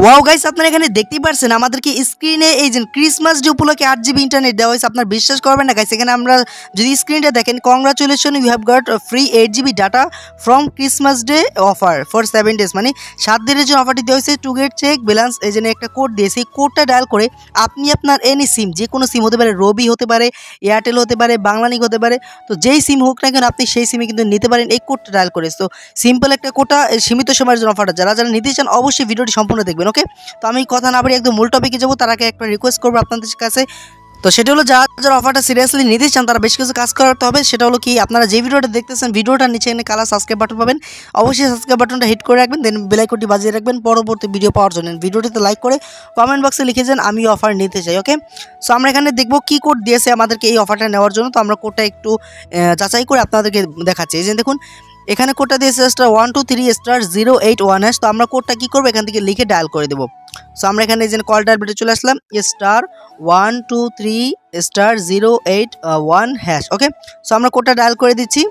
Wow guys, আপনারা এখানে দেখতেই পারছেন আমাদেরকে স্ক্রিনে এই যে ক্রিসমাস ডে উপলক্ষে 8 GB ইন্টারনেট দেওয়া হয়েছে। আপনারা বিশ্বাস করবেন না গাইস, এখানে আমরা যদি স্ক্রিনটা দেখেন, congratulation you have got free 8 GB data from Christmas day offer for 7 days, মানে 7 দিনের জন্য অফারটি দেওয়া হয়েছে। টু গেট চেক ব্যালেন্স এই জন্য একটা কোড দিয়েছে, এই কোডটা ডায়াল করে আপনি আপনার এনি সিম, যে কোনো সিম হতে পারে, রবি হতে পারে, এয়ারটেল হতে পারে, বাংলালিংক হতে পারে, তো যেই সিম হোক না কেন আপনি সেই সিমে কিন্তু নিতে পারেন এই কোডটা ডায়াল করে। তো সিম্পল একটা কোডটা, সীমিত সময়ের জন্য অফারটা, যারা যারা নিতে চান অবশ্যই ভিডিওটি সম্পূর্ণ দেখবেন। ওকে, তো আমি কথা না বলে একদম মূল টপিকে যাবো, তার আগে একটা রিকোয়েস্ট করবো আপনাদের কাছে। তো সেটা হলো, যারা যারা অফারটা সিরিয়াসলি নিতে চান তারা বেশ কিছু কাজ করতে হবে। সেটা হলো কি, আপনারা যে ভিডিওটা দেখতেছেন ভিডিওটার নিচে এখানে কালার সাবস্ক্রাইব বাটন পাবেন, অবশ্যই সাবস্ক্রাইব বাটনটা হিট করে রাখবেন, দেন বেল আইকনটি বাজিয়ে রাখবেন পরবর্তী ভিডিও পাওয়ার জন্য। ভিডিওটিতে লাইক করে কমেন্ট বক্সে লিখে যান আমি অফার নিতে চাই। ওকে, সো আমরা এখানে দেখবো কি কোড দিয়েছে আমাদেরকে এই অফারটা নেওয়ার জন্য। তো আমরা কোডটা একটু যাচাই করে আপনাদেরকে দেখাচ্ছি। এই যে দেখুন, এখানে কোডটা দিয়েছে *123*081#। তো আমরা কোডটা কি করবো, এখান থেকে লিখে ডায়াল করে দেবো। সো আমরা এখানে যে কল ডায়াল চলে আসলাম, *123*081#। ওকে, সো আমরা কোডটা ডায়াল করে দিচ্ছি।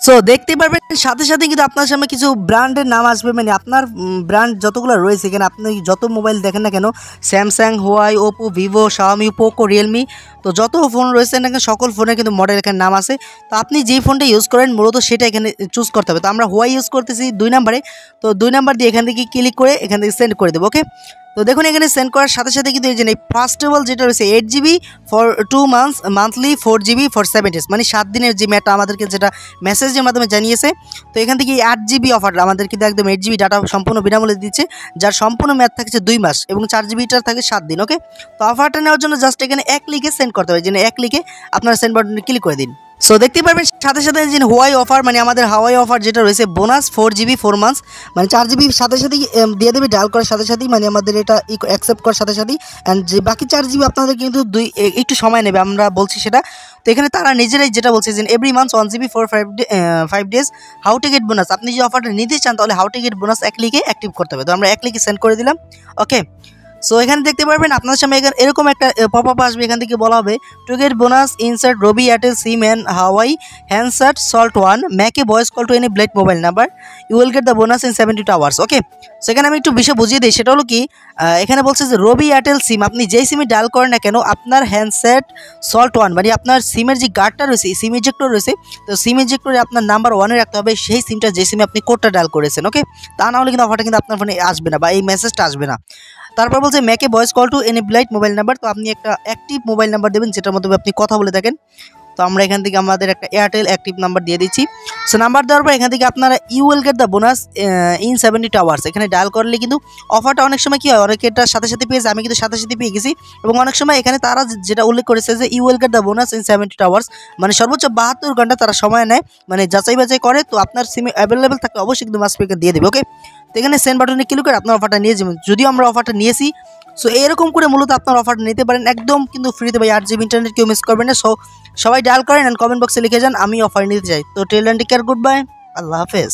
সো দেখতে পারবেন সাথে সাথে কিন্তু আপনার সামনে কিছু ব্র্যান্ডের নাম আসবে, মানে আপনার ব্র্যান্ড যতগুলো রয়েছে এখানে, আপনি যত মোবাইল দেখেন না কেন, Samsung, Huawei, Oppo, Vivo, Xiaomi, Poco, Realme, তো যত ফোন রয়েছে না কেন সকল ফোনের কিন্তু মডেল এখানে নাম আছে। তো আপনি যে ফোনটা ইউজ করেন মূলত সেটা এখানে চুজ করতে হবে। তো আমরা হুয়াই ইউজ করতেছি 2 নম্বরে, তো 2 নাম্বার দিয়ে এখান থেকে ক্লিক করে এখান থেকে সেন্ড করে দেবো। ওকে, তো দেখুন এখানে সেন্ড করার সাথে সাথে কিন্তু এই যে ফার্স্ট অফ অল যেটা রয়েছে 8 GB for 2 months, monthly 4 GB for 7 days, মানে 7 দিনের যে ম্যাটটা আমাদেরকে যেটা মেসেজের মাধ্যমে জানিয়েছে। তো এখান থেকে 8 GB অফার আমাদের কিন্তু একদম 8 GB ডাটা সম্পূর্ণ বিনামূল্যে দিচ্ছে, যার সম্পূর্ণ ম্যাথ থাকছে 2 মাস এবং 4 GBটার থাকে 7 দিন। ওকে, তো অফারটা নেওয়ার জন্য জাস্ট এখানে এক ক্লিকে সেন্ড করতে হবে, যেন এক ক্লিকে আপনারা সেন্ড বাটনে ক্লিক করে দিন। সো দেখতে পারবেন সাথে সাথে যে হুয়াই অফার, মানে আমাদের হাওয়াই অফার যেটা রয়েছে বোনাস 4 GB 4 months, মানে 4 GB সাথে সাথেই দিয়ে দেবে ডায়াল করার সাথে সাথেই, মানে আমাদের এটা অ্যাকসেপ্ট করার সাথে সাথেই। অ্যান্ড যে বাকি 4 GB আপনাদের কিন্তু একটু সময় নেবে, আমরা বলছি সেটা। তো এখানে তারা নিজেরাই যেটা বলছে যে every month 1 GB for 5 days how to get bonus. আপনি যে অফারটা নিতে চান তাহলে হাউ টু গেট বোনাস এক ক্লিকে অ্যাক্টিভ করতে হবে। তো আমরা এক ক্লিকে সেন্ড করে দিলাম। ওকে, সো এখানে দেখতে পারবেন আপনার সামনে এরকম একটা পপ আপ আসবে, এখান থেকে বলা হবে to get bonus insert Robi Airtel SIM and Huawei handset slot 1 make a voice call to any valid mobile number, you will get the bonus in 72 hours। Okay, সেখানে আমি একটু বিষয় বুঝিয়ে দিই। সেটা হলো কি, এখানে বলছে যে রবি এয়ারটেল সিম, আপনি যেই সিমে ডায়াল করেন না কেন আপনার হ্যান্ডসেট সল্ট 1, মানে আপনার সিমের যে গার্ডটা রয়েছে, সিম ইজেক্টর রয়েছে, তো সিম ইজেক্টরে আপনার নাম্বার 1-এ রাখতে হবে সেই সিমটা যে সিমে আপনি কোডটা ডায়াল করেছেন। ওকে, তা না হলে কিন্তু অফারটা কিন্তু আপনার ফোনে আসবে না বা এই মেসেজটা আসবে না। তারপর বলছে make a voice call to any blight mobile number, তো আপনি একটা অ্যাক্টিভ মোবাইল নাম্বার দেবেন যেটার মাধ্যমে আপনি কথা বলে থাকেন। তো আমরা এখান থেকে আমাদের একটা এয়ারটেল অ্যাক্টিভ নাম্বার দিয়ে দিচ্ছি। সো নাম্বার দেওয়ার পর এখান থেকে আপনারা you will get the bonus in 72 hours, এখানে ডায়াল করলে কিন্তু অফারটা অনেক সময় কী হয়, অনেকে এটা সাথে সাথে পেয়েছে, আমি কিন্তু সাথে সাথে পেয়ে গেছি। এবং অনেক সময় এখানে তারা যেটা উল্লেখ করেছে যে you will get the bonus in 72 hours, মানে সর্বোচ্চ 72 ঘন্টা তারা সময় নেয়, মানে যাচাই বাছাই করে। তো আপনার সিমে অ্যাভেলেবেল থাকলে অবশ্যই কিন্তু মাস পেকে দিয়ে দেবে। ওকে, তো এখানে সেন্ড বাটনে ক্লিক করে আপনার অফারটা নিয়ে যাবেন, যদিও আমরা অফারটা নিয়েছি। সো এরকম করে মূলত আপনার অফারটা নিতে পারেন একদম কিন্তু ফ্রিতে ভাই, 8 GB ইন্টারনেট কেউ মিস করবেন না। সো সবাই ডায়াল করেন অ্যান্ড কমেন্ট বক্সে লিখে যান আমি অফার নিতে চাই। তো tell and take care, good bye, Allah হাফেজ।